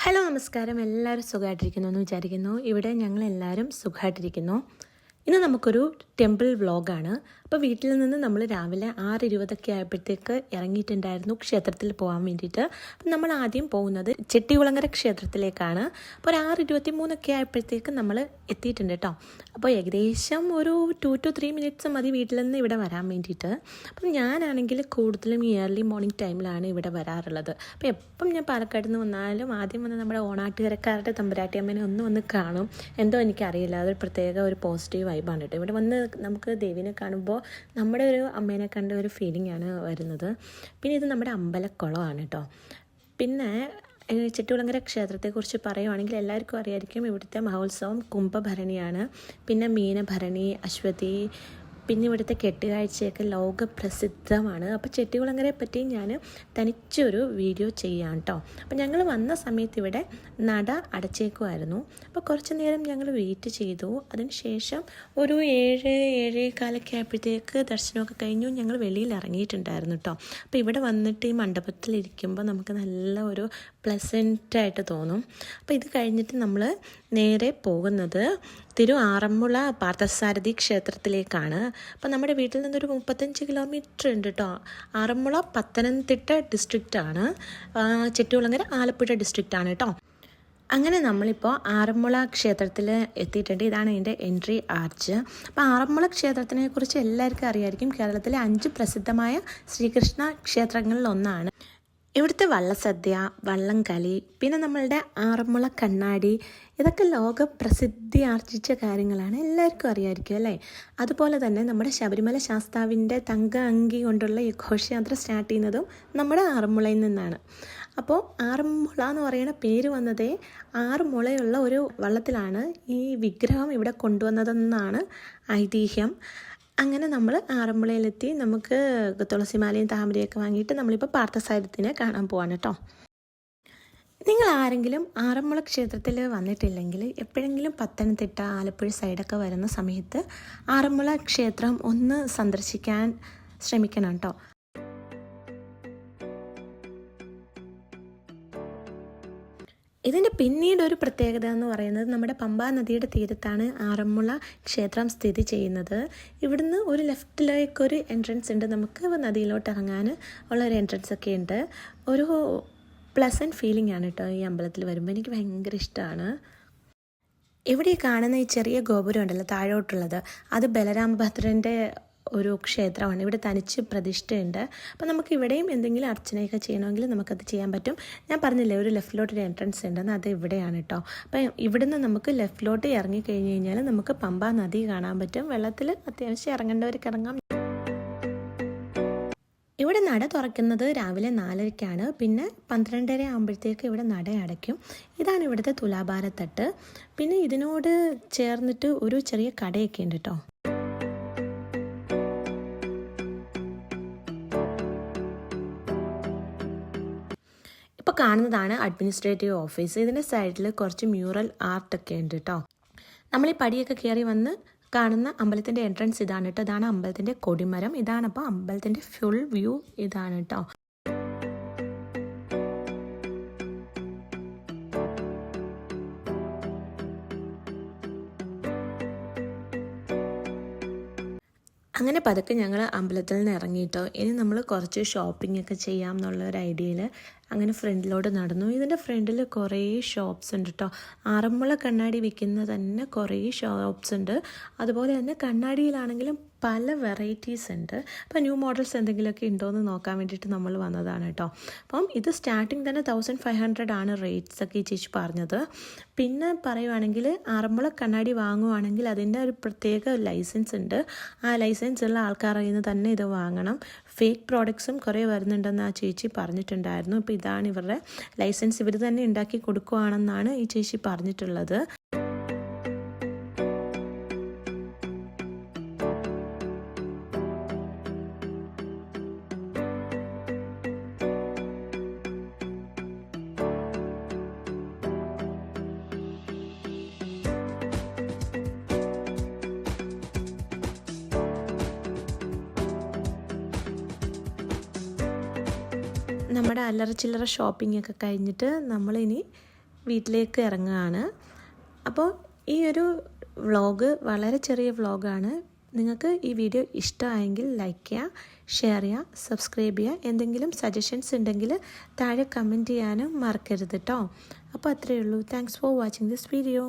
Hello നമസ്കാരം. എല്ലാവരും സുഖമായിട്ടിരിക്കുന്നു എന്ന് വിചാരിക്കുന്നു. ഇവിടെ ഞങ്ങളെല്ലാവരും സുഖമായിട്ടിരിക്കുന്നു. ഇന്ന് നമുക്കൊരു ടെമ്പിൾ വ്ളോഗാണ്. അപ്പോൾ വീട്ടിൽ നിന്ന് നമ്മൾ രാവിലെ 6:20 ആയപ്പോഴത്തേക്ക് ഇറങ്ങിയിട്ടുണ്ടായിരുന്നു ക്ഷേത്രത്തിൽ പോകാൻ വേണ്ടിയിട്ട്. അപ്പം നമ്മൾ ആദ്യം പോകുന്നത് ചെട്ടികുളങ്ങര ക്ഷേത്രത്തിലേക്കാണ്. അപ്പോൾ ഒരു 6:23 ആയപ്പോഴത്തേക്ക് നമ്മൾ എത്തിയിട്ടുണ്ട് കേട്ടോ. അപ്പോൾ ഏകദേശം ഒരു 2 to 3 minutes മതി വീട്ടിൽ നിന്ന് ഇവിടെ വരാൻ വേണ്ടിയിട്ട്. അപ്പം ഞാനാണെങ്കിൽ കൂടുതലും ഈ ഏർലി മോർണിംഗ് ടൈമിലാണ് ഇവിടെ വരാറുള്ളത്. അപ്പോൾ എപ്പം ഞാൻ പാലക്കാട് നിന്ന് വന്നാലും ആദ്യം വന്ന് നമ്മുടെ ഓണാട്ടുകരക്കാരുടെ തമ്പുരാട്ടി അമ്മേനെ ഒന്ന് കാണും. എന്തോ എനിക്കറിയില്ല, അതൊരു പ്രത്യേക ഒരു പോസിറ്റീവ് വൈബാണ് കേട്ടോ. ഇവിടെ വന്ന് നമുക്ക് ദേവീനെ കാണുമ്പോൾ നമ്മുടെ ഒരു അമ്മേനെ കണ്ട ഒരു ഫീലിംഗ് ആണ് വരുന്നത്. പിന്നെ ഇത് നമ്മുടെ അമ്പലക്കുളമാണ് കേട്ടോ. പിന്നെ ചെട്ടികുളങ്ങര ക്ഷേത്രത്തെക്കുറിച്ച് പറയുവാണെങ്കിൽ എല്ലാവർക്കും അറിയായിരിക്കും, ഇവിടുത്തെ മഹോത്സവം കുംഭഭരണിയാണ്. പിന്നെ മീനഭരണി, അശ്വതി, പിന്നെ ഇവിടുത്തെ കെട്ടുകാഴ്ചയൊക്കെ ലോകപ്രസിദ്ധമാണ്. അപ്പോൾ ചെട്ടികുളങ്ങരയെ പറ്റി ഞാൻ തനിച്ചൊരു വീഡിയോ ചെയ്യാം കേട്ടോ. അപ്പോൾ ഞങ്ങൾ വന്ന സമയത്ത് ഇവിടെ നട അടച്ചേക്കുമായിരുന്നു. അപ്പോൾ കുറച്ച് നേരം ഞങ്ങൾ വെയിറ്റ് ചെയ്തു. അതിനുശേഷം ഒരു 7-7:15 ആയപ്പോഴത്തേക്ക് ദർശനമൊക്കെ കഴിഞ്ഞു ഞങ്ങൾ വെളിയിൽ ഇറങ്ങിയിട്ടുണ്ടായിരുന്നു കേട്ടോ. അപ്പോൾ ഇവിടെ വന്നിട്ട് ഈ മണ്ഡപത്തിലിരിക്കുമ്പോൾ നമുക്ക് നല്ല ഒരു പ്ലസൻറ്റായിട്ട് തോന്നും. അപ്പോൾ ഇത് കഴിഞ്ഞിട്ട് നമ്മൾ നേരെ പോകുന്നത് ആറന്മുള പാർത്ഥസാരഥി ക്ഷേത്രത്തിലേക്കാണ്. അപ്പോൾ നമ്മുടെ വീട്ടിൽ നിന്നൊരു 35 കിലോമീറ്റർ ഉണ്ട് കേട്ടോ. ആറന്മുള പത്തനംതിട്ട ഡിസ്ട്രിക്റ്റാണ്, ചെട്ടികുളങ്ങര ആലപ്പുഴ ഡിസ്ട്രിക്റ്റാണ് കേട്ടോ. അങ്ങനെ നമ്മളിപ്പോൾ ആറന്മുള ക്ഷേത്രത്തിൽ എത്തിയിട്ടുണ്ട്. ഇതാണ് ഇതിൻ്റെ എൻട്രി ആർച്ച്. അപ്പോൾ ആറന്മുള ക്ഷേത്രത്തിനെ കുറിച്ച് എല്ലാവർക്കും അറിയായിരിക്കും. കേരളത്തിലെ 5 പ്രസിദ്ധമായ ശ്രീകൃഷ്ണ ക്ഷേത്രങ്ങളിലൊന്നാണ്. ഇവിടുത്തെ വള്ളസദ്യ, വള്ളംകളി, പിന്നെ നമ്മളുടെ ആറന്മുള കണ്ണാടി, ഇതൊക്കെ ലോക പ്രസിദ്ധി ആർജിച്ച കാര്യങ്ങളാണ്, എല്ലാവർക്കും അറിയാമായിരിക്കും അല്ലേ. അതുപോലെ തന്നെ നമ്മുടെ ശബരിമല ശാസ്താവിൻ്റെ തങ്ക അങ്കി കൊണ്ടുള്ള ഈ ഘോഷയാത്ര സ്റ്റാർട്ട് ചെയ്യുന്നതും നമ്മുടെ ആറന്മുളയിൽ നിന്നാണ്. അപ്പോൾ ആറന്മുള എന്ന് പറയുന്ന പേര് വന്നതേ 6 മുളയുള്ള ഒരു വള്ളത്തിലാണ് ഈ വിഗ്രഹം ഇവിടെ കൊണ്ടുവന്നതെന്നാണ് ഐതിഹ്യം. അങ്ങനെ നമ്മൾ ആറന്മുളയിലെത്തി. നമുക്ക് തുളസിമാലയും താമരയൊക്കെ വാങ്ങിയിട്ട് നമ്മളിപ്പോൾ പാർത്ഥസാരഥിനെ കാണാൻ പോവാണ് കേട്ടോ. നിങ്ങൾ ആരെങ്കിലും ആറന്മുള ക്ഷേത്രത്തിൽ വന്നിട്ടില്ലെങ്കിൽ എപ്പോഴെങ്കിലും പത്തനംതിട്ട, ആലപ്പുഴ സൈഡൊക്കെ വരുന്ന സമയത്ത് ആറന്മുള ക്ഷേത്രം ഒന്ന് സന്ദർശിക്കാൻ ശ്രമിക്കണം കേട്ടോ. ഇതിൻ്റെ പിന്നീടൊരു പ്രത്യേകത എന്ന് പറയുന്നത് നമ്മുടെ പമ്പാ നദിയുടെ തീരത്താണ് ആറന്മുള ക്ഷേത്രം സ്ഥിതി ചെയ്യുന്നത്. ഇവിടുന്ന് ഒരു ലെഫ്റ്റിലേക്കൊരു എൻട്രൻസ് ഉണ്ട്. നമുക്ക് നദിയിലോട്ട് ഇറങ്ങാൻ ഉള്ളൊരു എൻട്രൻസ് ഒക്കെ ഉണ്ട്. ഒരു പ്ലസൻറ്റ് ഫീലിംഗ് ആണ് കേട്ടോ ഈ അമ്പലത്തിൽ വരുമ്പോൾ. എനിക്ക് ഭയങ്കര ഇഷ്ടമാണ്. ഇവിടെ കാണുന്ന ഈ ചെറിയ ഗോപുരം ഉണ്ടല്ലോ താഴോട്ടുള്ളത്, അത് ബലരാമഭദ്രൻ്റെ ഒരു ക്ഷേത്രമാണ്. ഇവിടെ തനിച്ച് പ്രതിഷ്ഠയുണ്ട്. അപ്പോൾ നമുക്ക് ഇവിടെയും എന്തെങ്കിലും അർച്ചനയൊക്കെ ചെയ്യണമെങ്കിൽ നമുക്കത് ചെയ്യാൻ പറ്റും. ഞാൻ പറഞ്ഞില്ലേ ഒരു ലെഫ്റ്റിലോട്ടൊരു എൻട്രൻസ് ഉണ്ടെന്ന്, അത് ഇവിടെയാണ് കേട്ടോ. അപ്പം ഇവിടുന്ന് നമുക്ക് ലെഫ്റ്റിലോട്ട് ഇറങ്ങിക്കഴിഞ്ഞ് കഴിഞ്ഞാൽ നമുക്ക് പമ്പാ നദി കാണാൻ പറ്റും. വെള്ളത്തിൽ അത്യാവശ്യം ഇറങ്ങേണ്ടവർക്ക് ഇറങ്ങാം. ഇവിടെ നട തുറക്കുന്നത് രാവിലെ 4:00-ക്കാണ്. പിന്നെ 12:30 ആകുമ്പോഴത്തേക്ക് ഇവിടെ നട അടയ്ക്കും. ഇതാണ് ഇവിടുത്തെ തുലാഭാരത്തട്ട്. പിന്നെ ഇതിനോട് ചേർന്നിട്ട് ഒരു ചെറിയ കടയൊക്കെ ഉണ്ട് കേട്ടോ. ഇപ്പോൾ കാണുന്നതാണ് അഡ്മിനിസ്ട്രേറ്റീവ് ഓഫീസ്. ഇതിൻ്റെ സൈഡിൽ കുറച്ച് മ്യൂറൽ ആർട്ടൊക്കെ ഉണ്ട് കേട്ടോ. നമ്മൾ ഈ പടിയൊക്കെ കയറി വന്ന് കാണുന്ന അമ്പലത്തിൻ്റെ എൻട്രൻസ് ഇതാണ് കേട്ടോ. ഇതാണ് അമ്പലത്തിൻ്റെ കൊടിമരം. ഇതാണ് അപ്പോൾ അമ്പലത്തിൻ്റെ ഫുൾ വ്യൂ ഇതാണ് കേട്ടോ. അങ്ങനെ പതുക്കെ ഞങ്ങൾ അമ്പലത്തിൽ നിന്ന് ഇറങ്ങിയിട്ടോ. ഇനി നമ്മൾ കുറച്ച് ഷോപ്പിംഗ് ഒക്കെ ചെയ്യാം എന്നുള്ളൊരു ഐഡിയയിൽ അങ്ങനെ ഫ്രണ്ടിലോട്ട് നടന്നു. ഇതിൻ്റെ ഫ്രണ്ടിൽ കുറേ ഷോപ്സ് ഉണ്ട് കേട്ടോ. ആറന്മുള കണ്ണാടി വിൽക്കുന്ന തന്നെ കുറേ ഷോപ്സ് ഉണ്ട്. അതുപോലെ തന്നെ കണ്ണാടിയിലാണെങ്കിലും പല വെറൈറ്റീസ് ഉണ്ട്. അപ്പോൾ ന്യൂ മോഡൽസ് എന്തെങ്കിലുമൊക്കെ ഉണ്ടോയെന്ന് നോക്കാൻ വേണ്ടിയിട്ട് നമ്മൾ വന്നതാണ് കേട്ടോ. അപ്പം ഇത് സ്റ്റാർട്ടിങ് തന്നെ 1500 ആണ് റേറ്റ്സ് ഒക്കെ ഈ ചേച്ചി പറഞ്ഞത്. പിന്നെ പറയുവാണെങ്കിൽ ആറന്മുള കണ്ണാടി വാങ്ങുവാണെങ്കിൽ അതിൻ്റെ ഒരു പ്രത്യേക ലൈസൻസ് ഉണ്ട്. ആ ലൈസൻസ് ഉള്ള ആൾക്കാരിൽ നിന്ന് തന്നെ ഇത് വാങ്ങണം. ഫേക്ക് പ്രോഡക്ട്സും കുറേ വരുന്നുണ്ടെന്ന് ആ ചേച്ചി പറഞ്ഞിട്ടുണ്ടായിരുന്നു. അപ്പോൾ ഇതാണ് ഇവരുടെ ലൈസൻസ്. ഇവർ തന്നെ ഉണ്ടാക്കി കൊടുക്കുകയാണെന്നാണ് ഈ ചേച്ചി പറഞ്ഞിട്ടുള്ളത്. നമ്മുടെ അല്ലറ ചില്ലറ ഷോപ്പിംഗ് ഒക്കെ കഴിഞ്ഞിട്ട് നമ്മളിനി വീട്ടിലേക്ക് ഇറങ്ങുകയാണ്. അപ്പോൾ ഈ ഒരു വ്ളോഗ് വളരെ ചെറിയ വ്ളോഗാണ്. നിങ്ങൾക്ക് ഈ വീഡിയോ ഇഷ്ടമായെങ്കിൽ ലൈക്ക് ചെയ്യുക, ഷെയർ ചെയ്യുക, സബ്സ്ക്രൈബ് ചെയ്യുക. എന്തെങ്കിലും സജഷൻസ് ഉണ്ടെങ്കിൽ താഴെ കമൻറ്റ് ചെയ്യാനും മറക്കരുത് കേട്ടോ. അപ്പോൾ അത്രയേ ഉള്ളൂ. Thanks for watching this video.